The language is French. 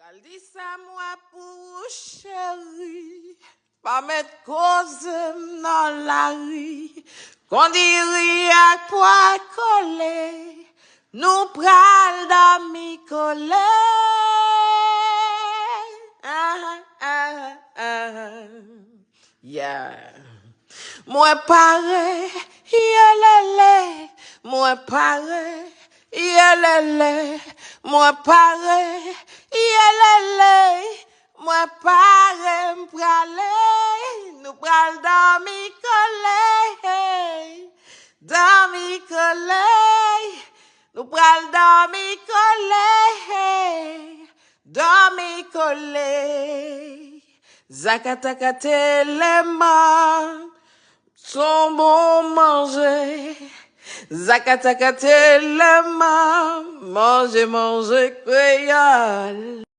Al di sa moi pour chéri, pas mettre cause dans la rue, qu'on dirait à quoi coller, nous pral d'amis coller. Yeah. Moi pareil, yelele, moi pareil, yelele, moi pareil, yelele, moi pareil, m'prale, nous pral dormi collé, nous pral dormi collé, zakatakate les mains. Son bon manger, zakataka tellement, manger, créole.